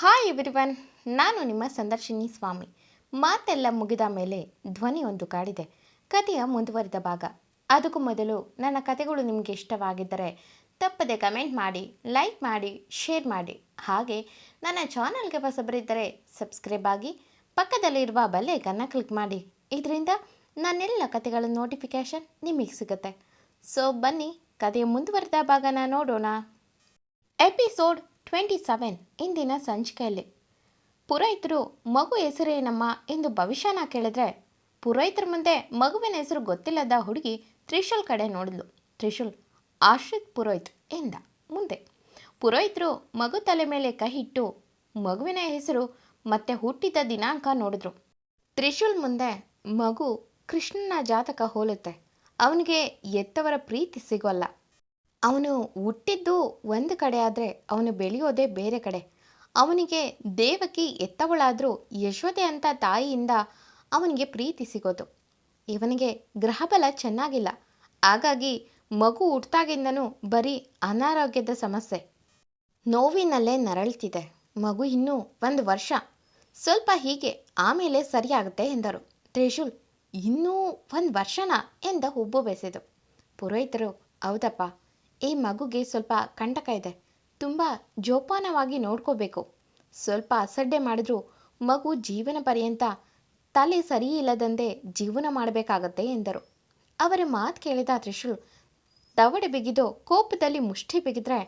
Hi everyone, ನಾನು ನಿಮ್ಮ ಸಂದರ್ಶಿನಿ ಸ್ವಾಮಿ. ಮಾತೆಲ್ಲ ಮುಗಿದ ಮೇಲೆ ಧ್ವನಿ ಒಂದು ಕಾಡಿದೆ. ಕಥೆಯ ಮುಂದುವರಿದ ಭಾಗ. ಅದಕ್ಕೂ ಮೊದಲು ನನ್ನ ಕಥೆಗಳು ನಿಮಗೆ ಇಷ್ಟವಾಗಿದ್ದರೆ ತಪ್ಪದೆ ಕಮೆಂಟ್ ಮಾಡಿ, ಲೈಕ್ ಮಾಡಿ, ಶೇರ್ ಮಾಡಿ. ಹಾಗೆ ನನ್ನ ಚಾನಲ್ಗೆ ಹೊಸಬರಿದ್ದರೆ ಸಬ್ಸ್ಕ್ರೈಬ್ ಆಗಿ ಪಕ್ಕದಲ್ಲಿರುವ ಬೆಲ್ ಐಕನ್ನ ಕ್ಲಿಕ್ ಮಾಡಿ. ಇದರಿಂದ ನನ್ನೆಲ್ಲ ಕಥೆಗಳ ನೋಟಿಫಿಕೇಷನ್ ನಿಮಗೆ ಸಿಗುತ್ತೆ. ಸೊ ಬನ್ನಿ, ಕಥೆಯ ಮುಂದುವರಿದ ಭಾಗನ ನೋಡೋಣ. ಎಪಿಸೋಡ್ 27. ಇಂದಿನ ಸಂಚಿಕೆಯಲ್ಲಿ ಪುರೋಹಿತರು ಮಗು ಹೆಸರೇನಮ್ಮ ಎಂದು ಭವಿಷ್ಯನ ಕೇಳಿದ್ರೆ, ಪುರೋಹಿತರ ಮುಂದೆ ಮಗುವಿನ ಹೆಸರು ಗೊತ್ತಿಲ್ಲದ ಹುಡುಗಿ ತ್ರಿಶೂಲ್ ಕಡೆ ನೋಡಿದ್ಲು. ತ್ರಿಶೂಲ್ ಆಶ್ರಿತ್ ಪುರೋಹಿತ್ ಎಂದ. ಮುಂದೆ ಪುರೋಹಿತರು ಮಗು ತಲೆ ಮೇಲೆ ಕೈ ಇಟ್ಟು ಮಗುವಿನ ಹೆಸರು ಮತ್ತೆ ಹುಟ್ಟಿದ ದಿನಾಂಕ ನೋಡಿದ್ರು. ತ್ರಿಶೂಲ್ ಮುಂದೆ ಮಗು ಕೃಷ್ಣನ ಜಾತಕ ಹೋಲುತ್ತೆ. ಅವನಿಗೆ ಎತ್ತವರ ಪ್ರೀತಿ ಸಿಗೋಲ್ಲ. ಅವನು ಹುಟ್ಟಿದ್ದು ಒಂದು ಕಡೆ ಆದರೆ ಅವನು ಬೆಳೆಯೋದೇ ಬೇರೆ ಕಡೆ. ಅವನಿಗೆ ದೇವಕಿ ಎತ್ತವಳಾದರೂ ಯಶೋದೆ ಅಂತ ತಾಯಿಯಿಂದ ಅವನಿಗೆ ಪ್ರೀತಿ ಸಿಗೋದು. ಇವನಿಗೆ ಗ್ರಹಬಲ ಚೆನ್ನಾಗಿಲ್ಲ. ಹಾಗಾಗಿ ಮಗು ಹುಟ್ಟಾಗಿಂದನೂ ಬರೀ ಅನಾರೋಗ್ಯದ ಸಮಸ್ಯೆ. ನೋವಿನಲ್ಲೇ ನರಳ್ತಿದೆ. ಮಗು ಇನ್ನೂ 1 ವರ್ಷ, ಸ್ವಲ್ಪ ಹೀಗೆ, ಆಮೇಲೆ ಸರಿಯಾಗುತ್ತೆ ಎಂದರು. ತ್ರಿಶೂಲ್ ಇನ್ನೂ 1 ವರ್ಷನಾ ಎಂದ ಹುಬ್ಬು ಬೆಸೆದು. ಪುರೋಹಿತರು ಹೌದಪ್ಪ, ಈ ಮಗುಗೆ ಸ್ವಲ್ಪ ಕಂಟಕ ಇದೆ. ತುಂಬ ಜೋಪಾನವಾಗಿ ನೋಡ್ಕೋಬೇಕು. ಸ್ವಲ್ಪ ಅಸಡ್ಡೆ ಮಾಡಿದ್ರೂ ಮಗು ಜೀವನ ಪರ್ಯಂತ ತಲೆ ಸರಿಯಿಲ್ಲದಂತೆ ಜೀವನ ಮಾಡಬೇಕಾಗತ್ತೆ ಎಂದರು. ಅವರ ಮಾತು ಕೇಳಿದ ತ್ರಿಶೂಲ್ ದವಡೆ ಬಿಗಿದು ಕೋಪದಲ್ಲಿ ಮುಷ್ಟಿ ಬಿಗಿದ್ರೆ,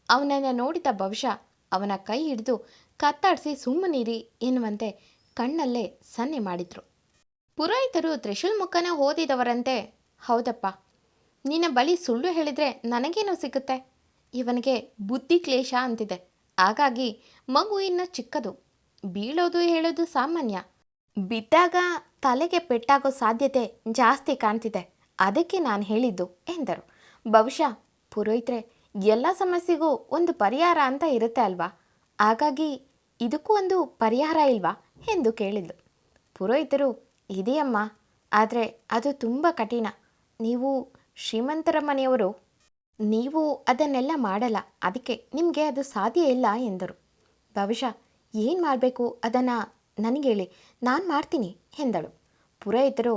ಅವನನ್ನು ನೋಡಿದ ಭವಿಷ್ಯ ಅವನ ಕೈ ಹಿಡಿದು ಕತ್ತಾಡಿಸಿ ಸುಮ್ಮನಿರಿ ಎನ್ನುವಂತೆ ಕಣ್ಣಲ್ಲೇ ಸನ್ನೆ ಮಾಡಿದ್ರು. ಪುರೋಹಿತರು ತ್ರಿಶೂಲ್ ಮುಖನ ಓದಿದವರಂತೆ, ಹೌದಪ್ಪ, ನಿನ್ನ ಬಳಿ ಸುಳ್ಳು ಹೇಳಿದರೆ ನನಗೇನು ಸಿಗುತ್ತೆ? ಇವನಿಗೆ ಬುದ್ಧಿ ಕ್ಲೇಶ ಅಂತಿದೆ. ಹಾಗಾಗಿ ಮಗು ಇನ್ನು ಚಿಕ್ಕದು, ಬೀಳೋದು ಹೇಳೋದು ಸಾಮಾನ್ಯ. ಬಿದ್ದಾಗ ತಲೆಗೆ ಪೆಟ್ಟಾಗೋ ಸಾಧ್ಯತೆ ಜಾಸ್ತಿ ಕಾಣ್ತಿದೆ. ಅದಕ್ಕೆ ನಾನು ಹೇಳಿದ್ದು ಎಂದರು. ಬಹುಶಃ ಪುರೋಹಿತರೆ, ಎಲ್ಲ ಸಮಸ್ಯೆಗೂ ಒಂದು ಪರಿಹಾರ ಅಂತ ಇರುತ್ತೆ ಅಲ್ವಾ? ಹಾಗಾಗಿ ಇದಕ್ಕೂ ಒಂದು ಪರಿಹಾರ ಇಲ್ವಾ ಎಂದು ಕೇಳಿದ್ಲು. ಪುರೋಹಿತರು ಇದೆಯಮ್ಮ, ಆದರೆ ಅದು ತುಂಬ ಕಠಿಣ. ನೀವು ಶ್ರೀಮಂತರ ಮನೆಯವರು, ನೀವು ಅದನ್ನೆಲ್ಲ ಮಾಡಲ್ಲ. ಅದಕ್ಕೆ ನಿಮಗೆ ಅದು ಸಾಧ್ಯ ಇಲ್ಲ ಎಂದರು. ಬಹುಶಃ ಏನು ಮಾಡಬೇಕು ಅದನ್ನು ನನಗೇಳಿ, ನಾನು ಮಾಡ್ತೀನಿ ಎಂದಳು. ಪುರೋಹಿತರು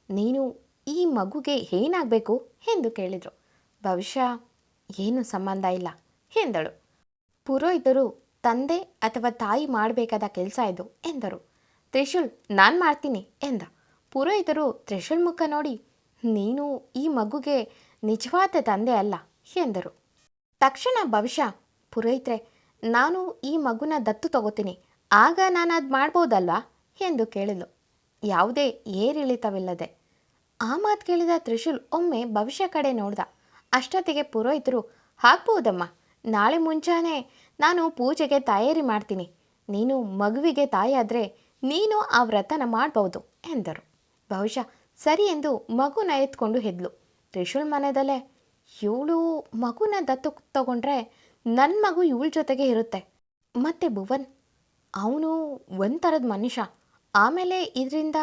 ನೀನು ಈ ಮಗುಗೆ ಏನಾಗಬೇಕು ಎಂದು ಕೇಳಿದರು. ಬಹುಶಃ ಏನು ಸಂಬಂಧ ಇಲ್ಲ ಎಂದಳು. ಪುರೋಹಿತರು ತಂದೆ ಅಥವಾ ತಾಯಿ ಮಾಡಬೇಕಾದ ಕೆಲಸ ಇದು ಎಂದರು. ತ್ರಿಶೂಲ್ ನಾನು ಮಾಡ್ತೀನಿ ಎಂದ. ಪುರೋಹಿತರು ತ್ರಿಶೂಲ್ ಮುಖ ನೋಡಿ, ನೀನು ಈ ಮಗುಗೆ ನಿಜವಾದ ತಂದೆ ಅಲ್ಲ ಎಂದರು. ತಕ್ಷಣ ಭವಿಷ್ಯ, ಪುರೋಹಿತ್ರೆ, ನಾನು ಈ ಮಗುನ ದತ್ತು ತಗೋತೀನಿ, ಆಗ ನಾನು ಅದು ಮಾಡ್ಬೋದಲ್ವಾ ಎಂದು ಕೇಳಿದ್ಲು, ಯಾವುದೇ ಏರಿಳಿತವಿಲ್ಲದೆ. ಆ ಮಾತು ಕೇಳಿದ ತ್ರಿಶೂಲ್ ಒಮ್ಮೆ ಭವಿಷ್ಯ ಕಡೆ ನೋಡ್ದ. ಅಷ್ಟೊತ್ತಿಗೆ ಪುರೋಹಿತರು, ಆಗ್ಬೋದಮ್ಮ, ನಾಳೆ ಮುಂಚಾನೆ ನಾನು ಪೂಜೆಗೆ ತಯಾರಿ ಮಾಡ್ತೀನಿ. ನೀನು ಮಗುವಿಗೆ ತಾಯಿಯಾದರೆ ನೀನು ಆ ವ್ರತನ ಮಾಡ್ಬೋದು ಎಂದರು. ಬಹುಶಃ ಸರಿ ಎಂದು ಮಗುನ ಎತ್ಕೊಂಡು ಹೆದ್ಲು. ತ್ರಿಶೂಲ್ ಮನದಲ್ಲೇ, ಇವಳು ಮಗುನ ದತ್ತು ತಗೊಂಡ್ರೆ ನನ್ನ ಮಗು ಇವಳ ಜೊತೆಗೆ ಇರುತ್ತೆ. ಮತ್ತು ಭುವನ್, ಅವನು ಒಂಥರದ ಮನುಷ್ಯ. ಆಮೇಲೆ ಇದರಿಂದ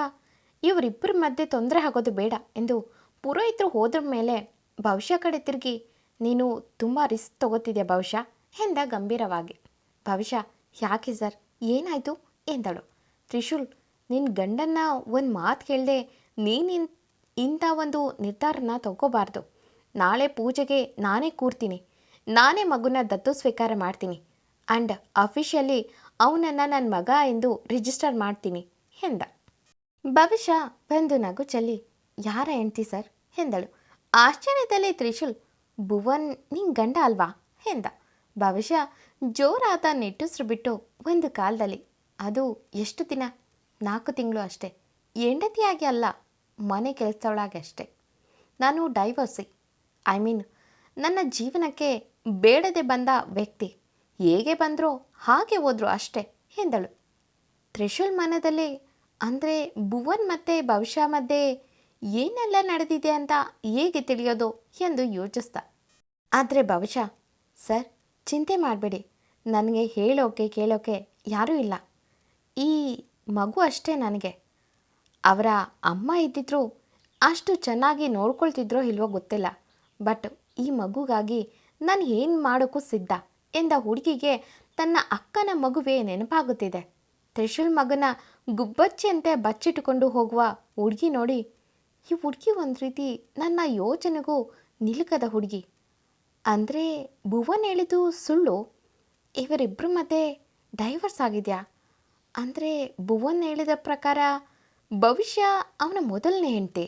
ಇವರಿಬ್ಬರ ಮಧ್ಯೆ ತೊಂದರೆ ಆಗೋದು ಬೇಡ ಎಂದು ಪುರೋಹಿತರು ಹೋದ್ರ ಮೇಲೆ ಭವಿಷ್ಯ ಕಡೆ ತಿರುಗಿ, ನೀನು ತುಂಬ ರಿಸ್ಕ್ ತಗೋತಿದ್ಯಾ ಭವಿಷ್ಯ ಎಂದ ಗಂಭೀರವಾಗಿ. ಭವಿಷ್ಯ, ಯಾಕೆ ಸರ್, ಏನಾಯಿತು ಎಂದಳು. ತ್ರಿಶೂಲ್, ನಿನ್ನ ಗಂಡನ್ನ ಒಂದು ಮಾತು ಕೇಳದೆ ನೀನು ಇಂಥ ಒಂದು ನಿರ್ಧಾರನ ತಗೋಬಾರ್ದು. ನಾಳೆ ಪೂಜೆಗೆ ನಾನೇ ಕೂರ್ತೀನಿ, ನಾನೇ ಮಗುನ ದತ್ತು ಸ್ವೀಕಾರ ಮಾಡ್ತೀನಿ, ಆ್ಯಂಡ್ ಅಫಿಷಿಯಲಿ ಅವನನ್ನು ನನ್ನ ಮಗ ಎಂದು ರಿಜಿಸ್ಟರ್ ಮಾಡ್ತೀನಿ ಎಂದ. ಭವಿಷ್ಯ ಒಂದು ನಗು ಚೆಲ್ಲಿ, ಯಾರ ಹೆಂಡ್ತಿ ಸರ್ ಎಂದಳು. ಆಶ್ಚರ್ಯದಲ್ಲಿ ತ್ರಿಶೂಲ್, ಭುವನ್ ನಿನ್ನ ಗಂಡ ಅಲ್ವಾ ಎಂದ. ಭವಿಷ್ಯ ಜೋರಾದ ನಿಟ್ಟುಸಿರು ಬಿಟ್ಟು, ಒಂದು ಕಾಲದಲ್ಲಿ, ಅದು ಎಷ್ಟು ದಿನ, 4 ತಿಂಗಳು ಅಷ್ಟೇ. ಹೆಂಡತಿಯಾಗಿ ಅಲ್ಲ, ಮನೆ ಕೆಲಸದೊಳಗೆ ಅಷ್ಟೇ. ನಾನು ಡೈವರ್ಸಿ, ನನ್ನ ಜೀವನಕ್ಕೆ ಬೇಡದೆ ಬಂದ ವ್ಯಕ್ತಿ. ಹೇಗೆ ಬಂದರೋ ಹಾಗೆ ಹೋದ್ರು ಅಷ್ಟೇ ಎಂದಳು. ತ್ರಿಶೂಲ್ ಮನದಲ್ಲಿ, ಅಂದರೆ ಭುವನ್ ಮತ್ತು ಭವಿಷ್ಯ ಮಧ್ಯೆ ಏನೆಲ್ಲ ನಡೆದಿದೆ ಅಂತ ಹೇಗೆ ತಿಳಿಯೋದು ಎಂದು ಯೋಚಿಸ್ದ. ಆದರೆ ಭವಿಷ್ಯ, ಸರ್ ಚಿಂತೆ ಮಾಡಬೇಡಿ, ನನಗೆ ಹೇಳೋಕೆ ಕೇಳೋಕೆ ಯಾರೂ ಇಲ್ಲ. ಈ ಮಗು ಅಷ್ಟೇ ನನಗೆ. ಅವರ ಅಮ್ಮ ಇದ್ದಿದ್ರು ಅಷ್ಟು ಚೆನ್ನಾಗಿ ನೋಡ್ಕೊಳ್ತಿದ್ರೋ ಇಲ್ವೋ ಗೊತ್ತಿಲ್ಲ, ಬಟ್ ಈ ಮಗುಗಾಗಿ ನಾನು ಏನು ಮಾಡೋಕ್ಕೂ ಸಿದ್ಧ ಎಂದ ಹುಡುಗಿಗೆ ತನ್ನ ಅಕ್ಕನ ಮಗುವೇ ನೆನಪಾಗುತ್ತಿದೆ. ತ್ರಿಶೂಲ್ ಮಗನ ಗುಬ್ಬಚ್ಚಿಯಂತೆ ಬಚ್ಚಿಟ್ಟುಕೊಂಡು ಹೋಗುವ ಹುಡುಗಿ ನೋಡಿ, ಈ ಹುಡುಗಿ ಒಂದು ರೀತಿ ನನ್ನ ಯೋಚನೆಗೂ ನಿಲುಕದ ಹುಡುಗಿ. ಅಂದರೆ ಭುವನ್ ಹೇಳಿದ್ದು ಸುಳ್ಳು? ಇವರಿಬ್ಬರ ಮಧ್ಯೆ ಡೈವರ್ಸ್ ಆಗಿದೆಯಾ? ಅಂದರೆ ಭುವನ್ ಹೇಳಿದ ಪ್ರಕಾರ ಭವಿಷ್ಯ ಅವನ ಮೊದಲನೇ ಹೆಂಡತಿ,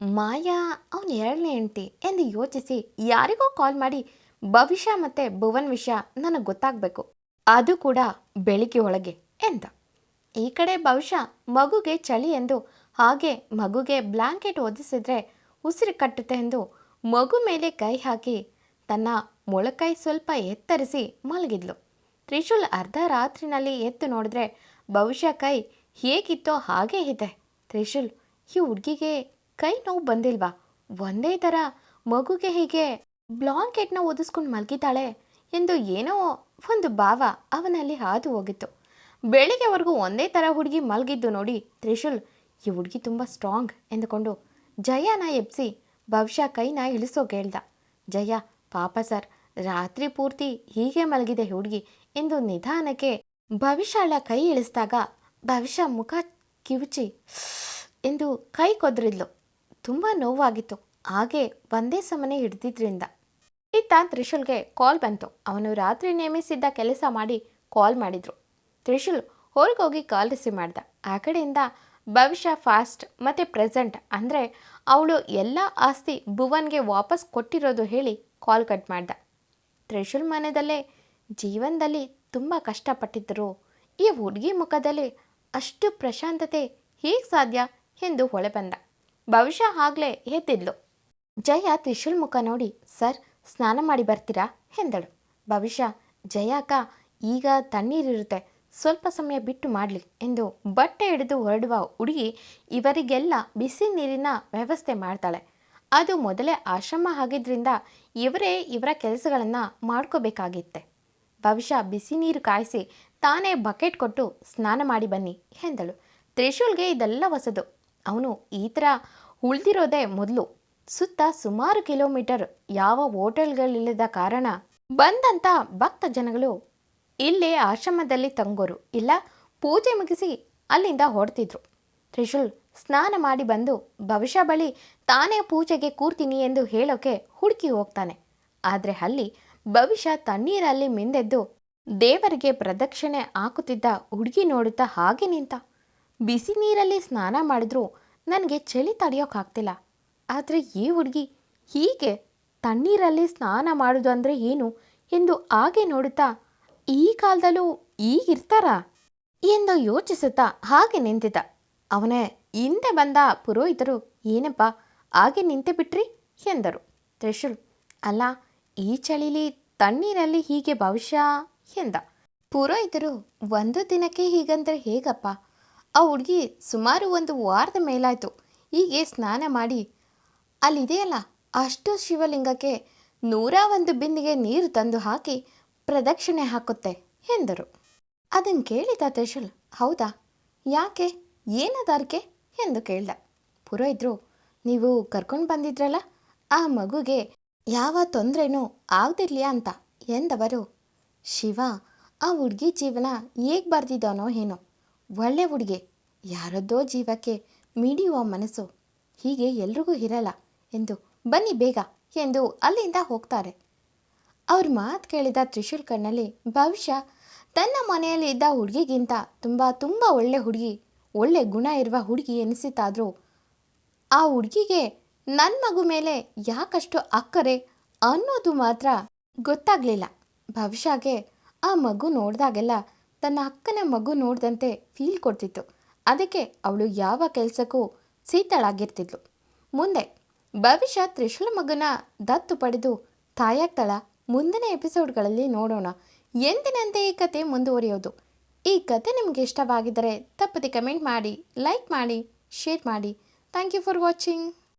ಮಾಯಾ ಅವನ ಎರಡನೇ ಹೆಂಡತಿ ಎಂದು ಯೋಚಿಸಿ ಯಾರಿಗೋ ಕಾಲ್ ಮಾಡಿ ಭವಿಷ್ಯ ಮತ್ತು ಭುವನ್ ವಿಷಯ ನನಗೆ ಗೊತ್ತಾಗಬೇಕು, ಅದು ಕೂಡ ಬೆಳಿಗ್ಗೆ ಒಳಗೆ ಎಂದ. ಈ ಕಡೆ ಭವಿಷ್ಯ ಮಗುಗೆ ಚಳಿ ಎಂದು ಹಾಗೆ ಮಗುಗೆ ಬ್ಲ್ಯಾಂಕೆಟ್ ಒದಿಸಿದ್ರೆ ಉಸಿರು ಕಟ್ಟುತ್ತೆ ಎಂದು ಮಗು ಮೇಲೆ ಕೈ ಹಾಕಿ ತನ್ನ ಮೊಳಕೈ ಸ್ವಲ್ಪ ಎತ್ತರಿಸಿ ಮಲಗಿದ್ಲು. ತ್ರಿಶೂಲ್ ಅರ್ಧ ರಾತ್ರಿನಲ್ಲಿ ಎದ್ದು ನೋಡಿದ್ರೆ ಭವಿಷ್ಯ ಕೈ ಹೇಗಿತ್ತೋ ಹಾಗೇ ಇದೆ. ತ್ರಿಶೂಲ್, ಈ ಹುಡುಗಿಗೆ ಕೈ ನೋವು ಬಂದಿಲ್ವಾ? ಒಂದೇ ಥರ ಮಗುಗೆ ಹೀಗೆ ಬ್ಲಾಂಕೆಟ್ನ ಒದಿಸ್ಕೊಂಡು ಮಲಗಿದ್ದಾಳೆ ಎಂದು ಏನೋ ಒಂದು ಭಾವ ಅವನಲ್ಲಿ ಹಾದು ಹೋಗಿತ್ತು. ಬೆಳಿಗ್ಗೆವರೆಗೂ ಒಂದೇ ಥರ ಹುಡುಗಿ ಮಲಗಿದ್ದು ನೋಡಿ ತ್ರಿಶೂಲ್, ಈ ಹುಡುಗಿ ತುಂಬ ಸ್ಟ್ರಾಂಗ್ ಎಂದುಕೊಂಡು ಜಯನ ಎಬ್ಸಿ ಭವಿಷ್ಯ ಕೈನ ಇಳಿಸೋಕೆ ಹೇಳ್ದ. ಜಯ, ಪಾಪ ಸರ್, ರಾತ್ರಿ ಪೂರ್ತಿ ಹೀಗೆ ಮಲಗಿದೆ ಹುಡುಗಿ ಎಂದು ನಿಧಾನಕ್ಕೆ ಭವಿಷ್ಯಳ ಕೈ ಇಳಿಸಿದಾಗ ಭವಿಷ್ಯ ಮುಖ ಕಿವುಚಿ ಎಂದು ಕೈ ಕೊದ್ರಿದ್ಲು. ತುಂಬ ನೋವಾಗಿತ್ತು. ಹಾಗೆ ಒಂದೇ ಸಮನೆ ಹಿಡ್ದಿದ್ರಿಂದ. ಇತ್ತ ತ್ರಿಶೂಲ್ಗೆ ಕಾಲ್ ಬಂತು. ಅವನು ರಾತ್ರಿ ನೇಮಿಸಿದ್ದ ಕೆಲಸ ಮಾಡಿ ಕಾಲ್ ಮಾಡಿದ್ರು. ತ್ರಿಶೂಲ್ ಹೊರಗೋಗಿ ಕಾಲ್ ರಿಸೀವ್ ಮಾಡ್ದ. ಆ ಕಡೆಯಿಂದ ಭವಿಷ್ಯ ಫಾಸ್ಟ್ ಮತ್ತು ಪ್ರೆಸೆಂಟ್ ಅಂದರೆ ಅವಳು ಎಲ್ಲ ಆಸ್ತಿ ಭುವನ್ಗೆ ವಾಪಸ್ ಕೊಟ್ಟಿರೋದು ಹೇಳಿ ಕಾಲ್ ಕಟ್ ಮಾಡ್ದ. ತ್ರಿಶೂಲ್ ಮನೆಯಲ್ಲೇ ಜೀವನದಲ್ಲಿ ತುಂಬ ಕಷ್ಟಪಟ್ಟಿದ್ದರು. ಈ ಹುಡುಗಿ ಮುಖದಲ್ಲಿ ಅಷ್ಟು ಪ್ರಶಾಂತತೆ ಹೇಗೆ ಸಾಧ್ಯ ಎಂದು ಹೊಳೆ ಬಂದ. ಭವಿಷ್ಯ ಆಗಲೇ ಎದ್ದಿದ್ಲು. ಜಯ ತ್ರಿಶೂಲ್ ಮುಖ ನೋಡಿ, ಸರ್, ಸ್ನಾನ ಮಾಡಿ ಬರ್ತೀರಾ ಎಂದಳು. ಭವಿಷ್ಯ, ಜಯ ಅಕ್ಕ, ಈಗ ತಣ್ಣೀರಿರುತ್ತೆ, ಸ್ವಲ್ಪ ಸಮಯ ಬಿಟ್ಟು ಮಾಡಲಿ ಎಂದು ಬಟ್ಟೆ ಹಿಡಿದು ಹೊರಡುವ ಹುಡುಗಿ ಇವರಿಗೆಲ್ಲ ಬಿಸಿ ನೀರಿನ ವ್ಯವಸ್ಥೆ ಮಾಡ್ತಾಳೆ. ಅದು ಮೊದಲೇ ಆಶ್ರಮ ಆಗಿದ್ದರಿಂದ ಇವರೇ ಇವರ ಕೆಲಸಗಳನ್ನು ಮಾಡ್ಕೋಬೇಕಾಗಿತ್ತೆ. ಭವಿಷ್ಯ ಬಿಸಿ ನೀರು ಕಾಯಿಸಿ ತಾನೇ ಬಕೆಟ್ ಕೊಟ್ಟು ಸ್ನಾನ ಮಾಡಿ ಬನ್ನಿ ಎಂದಳು. ತ್ರಿಶೂಲ್ಗೆ ಇದೆಲ್ಲ ಹೊಸದು. ಅವನು ಈ ಥರ ಉಳಿದಿರೋದೇ ಮೊದಲು. ಸುತ್ತ ಸುಮಾರು ಕಿಲೋಮೀಟರ್ ಯಾವ ಹೋಟೆಲ್ಗಳಿಲ್ಲದ ಕಾರಣ ಬಂದಂಥ ಭಕ್ತ ಜನಗಳು ಇಲ್ಲೇ ಆಶ್ರಮದಲ್ಲಿ ತಂಗೋರು, ಇಲ್ಲ ಪೂಜೆ ಮುಗಿಸಿ ಅಲ್ಲಿಂದ ಹೊರಡ್ತಿದ್ರು. ತ್ರಿಶೂಲ್ ಸ್ನಾನ ಮಾಡಿ ಬಂದು ಭವಿಷ್ಯ ಬಳಿ ತಾನೇ ಪೂಜೆಗೆ ಕೂರ್ತೀನಿ ಎಂದು ಹೇಳೋಕೆ ಹುಡುಕಿ ಹೋಗ್ತಾನೆ. ಆದರೆ ಅಲ್ಲಿ ಭವಿಷ್ಯ ತಣ್ಣೀರಲ್ಲಿ ಮಿಂದೆದ್ದು ದೇವರಿಗೆ ಪ್ರದಕ್ಷಿಣೆ ಹಾಕುತ್ತಿದ್ದ ಹುಡುಗಿ ನೋಡುತ್ತಾ ಹಾಗೆ ನಿಂತ. ಬಿಸಿ ನೀರಲ್ಲಿ ಸ್ನಾನ ಮಾಡಿದ್ರೂ ನನಗೆ ಚಳಿ ತಡೆಯೋಕ್ಕಾಗ್ತಿಲ್ಲ. ಆದರೆ ಈ ಹುಡುಗಿ ಹೀಗೆ ತಣ್ಣೀರಲ್ಲಿ ಸ್ನಾನ ಮಾಡೋದು ಅಂದರೆ ಏನು ಎಂದು ಹಾಗೆ ನೋಡುತ್ತಾ, ಈ ಕಾಲದಲ್ಲೂ ಈಗಿರ್ತಾರಾ ಎಂದು ಯೋಚಿಸುತ್ತಾ ಹಾಗೆ ನಿಂತಿದ್ದ. ಅವನೇ ಹಿಂದೆ ಬಂದ ಪುರೋಹಿತರು, ಏನಪ್ಪ ಹಾಗೆ ನಿಂತೆ ಬಿಟ್ರಿ ಎಂದರು. ತ್ರಿಶೂಲ್, ಅಲ್ಲ, ಈ ಚಳಿಲಿ ತಣ್ಣೀರಲ್ಲಿ ಹೀಗೆ ಭವಿಷ್ಯ ಎಂದ. ಪುರೋಹಿತರು, ಒಂದು ದಿನಕ್ಕೆ ಹೀಗಂದ್ರೆ ಹೇಗಪ್ಪ? ಆ ಹುಡುಗಿ ಸುಮಾರು ಒಂದು ವಾರದ ಮೇಲಾಯಿತು ಹೀಗೆ ಸ್ನಾನ ಮಾಡಿ ಅಲ್ಲಿದೆಯಲ್ಲ ಅಷ್ಟು ಶಿವಲಿಂಗಕ್ಕೆ 101 ಬಿಂದಿಗೆ ನೀರು ತಂದು ಹಾಕಿ ಪ್ರದಕ್ಷಿಣೆ ಹಾಕುತ್ತೆ ಎಂದರು. ಅದನ್ನು ಕೇಳಿದ ತ್ರಿಶೂಲ್, ಹೌದಾ, ಯಾಕೆ, ಏನದಾರ್ಕೆ ಎಂದು ಕೇಳ್ದ. ಪುರೋಹಿತರು, ನೀವು ಕರ್ಕೊಂಡು ಬಂದಿದ್ರಲ್ಲ ಆ ಮಗುಗೆ ಯಾವ ತೊಂದರೆನೂ ಆಗದಿರಲಿ ಅಂತ ಎಂದವರು. ಶಿವ, ಆ ಹುಡುಗಿ ಜೀವನ ಹೇಗೆ ಬರ್ದಿದ್ದಾನೋ ಏನೋ, ಒಳ್ಳೆ ಹುಡುಗಿ, ಯಾರದ್ದೋ ಜೀವಕ್ಕೆ ಮಿಡಿಯುವ ಮನಸ್ಸು, ಹೀಗೆ ಎಲ್ರಿಗೂ ಇರಲ್ಲ ಎಂದು ಬನ್ನಿ ಬೇಗ ಎಂದು ಅಲ್ಲಿಂದ ಹೋಗ್ತಾರೆ. ಅವ್ರ ಮಾತು ಕೇಳಿದ ತ್ರಿಶೂಲ್ ಕಣ್ಣಲ್ಲಿ ಭವಿಷ್ಯ ತನ್ನ ಮನೆಯಲ್ಲಿ ಇದ್ದ ಹುಡುಗಿಗಿಂತ ತುಂಬ ಒಳ್ಳೆ ಹುಡುಗಿ, ಒಳ್ಳೆ ಗುಣ ಇರುವ ಹುಡುಗಿ ಎನಿಸಿತಾದರೂ ಆ ಹುಡುಗಿಗೆ ನನ್ನ ಮಗು ಮೇಲೆ ಯಾಕಷ್ಟು ಅಕ್ಕರೆ ಅನ್ನೋದು ಮಾತ್ರ ಗೊತ್ತಾಗಲಿಲ್ಲ. ಭವಿಷ್ಯಗೆ ಆ ಮಗು ನೋಡಿದಾಗೆಲ್ಲ ತನ್ನ ಅಕ್ಕನ ಮಗು ನೋಡಿದಂತೆ ಫೀಲ್ ಕೊಡ್ತಿತ್ತು. ಅದಕ್ಕೆ ಅವಳು ಯಾವ ಕೆಲಸಕ್ಕೂ ಸೀತಳಾಗಿರ್ತಿದ್ಲು. ಮುಂದೆ ಭವಿಷ್ಯ ತ್ರಿಶೂಲ್ ಮಗನ ದತ್ತು ಪಡೆದು ತಾಯಾಗ್ತಾಳ? ಮುಂದಿನ ಎಪಿಸೋಡ್ಗಳಲ್ಲಿ ನೋಡೋಣ. ಎಂದಿನಂತೆ ಈ ಕತೆ ಮುಂದುವರಿಯೋದು. ಈ ಕತೆ ನಿಮಗೆ ಇಷ್ಟವಾಗಿದ್ದರೆ ತಪ್ಪದೆ ಕಮೆಂಟ್ ಮಾಡಿ, ಲೈಕ್ ಮಾಡಿ, ಶೇರ್ ಮಾಡಿ. Thank you for watching.